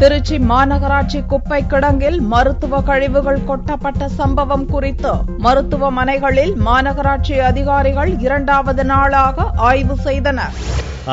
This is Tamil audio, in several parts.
திருச்சி மாநகராட்சி குப்பை கிடங்கில் மருத்துவ கழிவுகள் கொட்டப்பட்ட சம்பவம் குறித்து மருத்துவமனைகளில் மாநகராட்சி அதிகாரிகள் 2வது நாளாக ஆய்வு செய்தனர்.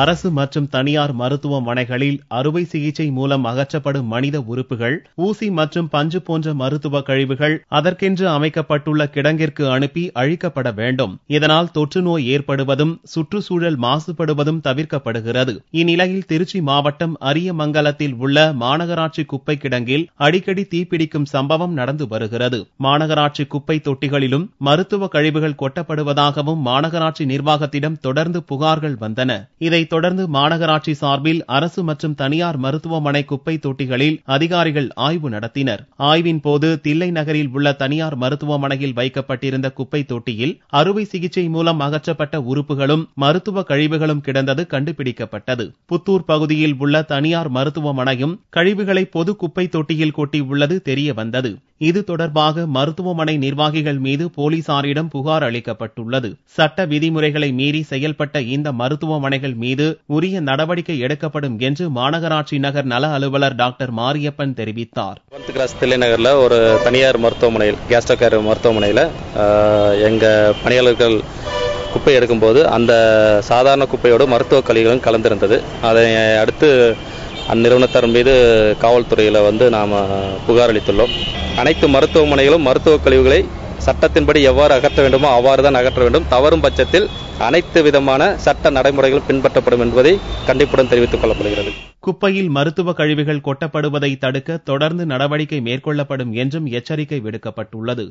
அரசு மற்றும் தனியார் மருத்துவமனைகளில் அறுவை சிகிச்சை மூலம் அகற்றப்படும் மனித உறுப்புகள், ஊசி மற்றும் பஞ்சு போன்ற மருத்துவ கழிவுகள் அதற்கென்று அமைக்கப்பட்டுள்ள கிடங்கிற்கு அனுப்பி அழிக்கப்பட வேண்டும். இதனால் தொற்று நோய் ஏற்படுவதும் சுற்றுச்சூழல் மாசுபடுவதும் தவிர்க்கப்படுகிறது. இந்நிலையில் திருச்சி மாவட்டம் அரியமங்கலத்தில் உள்ள மாநகராட்சி குப்பை கிடங்கில் அடிக்கடி தீப்பிடிக்கும் சம்பவம் நடந்து வருகிறது. மாநகராட்சி குப்பை தொட்டிகளிலும் மருத்துவ கழிவுகள் கொட்டப்படுவதாகவும் மாநகராட்சி நிர்வாகத்திடம் தொடர்ந்து புகார்கள் வந்தன. இதைத் தொடர்ந்து மாநகராட்சி சார்பில் அரசு மற்றும் தனியார் மருத்துவமனை குப்பை தொட்டிகளில் அதிகாரிகள் ஆய்வு நடத்தினர். ஆய்வின் போது தில்லை நகரில் உள்ள தனியார் மருத்துவமனையில் வைக்கப்பட்டிருந்த குப்பை தொட்டியில் அறுவை சிகிச்சை மூலம் அகற்றப்பட்ட உறுப்புகளும் மருத்துவ கழிவுகளும் கிடந்தது கண்டுபிடிக்கப்பட்டது. புத்தூர் பகுதியில் உள்ள தனியார் மருத்துவமனையும் கழிவுகளை பொது குப்பை தொட்டியில் கொட்டியுள்ளது தெரிய வந்தது. இது தொடர்பாக மருத்துவமனை நிர்வாகிகள் மீது போலீசாரிடம் புகார் அளிக்கப்பட்டுள்ளது. சட்ட விதிமுறைகளை மீறி செயல்பட்ட இந்த மருத்துவமனைகள் மீது உரிய நடவடிக்கை எடுக்கப்படும் என்று மாநகராட்சி நகர் நல அலுவலர் டாக்டர் மாரியப்பன் தெரிவித்தார். தில்லை நகர்ல ஒரு தனியார் மருத்துவமனையில் கேஸ்ட்ரோ கேர் மருத்துவமனையில் எங்க பணியாளர்கள் குப்பை எடுக்கும்போது அந்த சாதாரண குப்பையோடு மருத்துவ கழிவுகளும் கலந்திருந்தது. அதை அடுத்து அந்நிறுவனத்தார் மீது காவல்துறையில் நாம் புகார் அளித்துள்ளோம். அனைத்து மருத்துவமனைகளும் மருத்துவ கழிவுகளை சட்டத்தின்படி எவ்வாறு அகற்ற வேண்டுமோ அவ்வாறு தான் அகற்ற வேண்டும். தவறும் பட்சத்தில் அனைத்து விதமான சட்ட நடைமுறைகளும் பின்பற்றப்படும் என்பதை கண்டிப்புடன் தெரிவித்துக் கொள்ளப்படுகிறது. குப்பையில் மருத்துவ கழிவுகள் கொட்டப்படுவதை தடுக்க தொடர்ந்து நடவடிக்கை மேற்கொள்ளப்படும் என்றும் எச்சரிக்கை விடுக்கப்பட்டுள்ளது.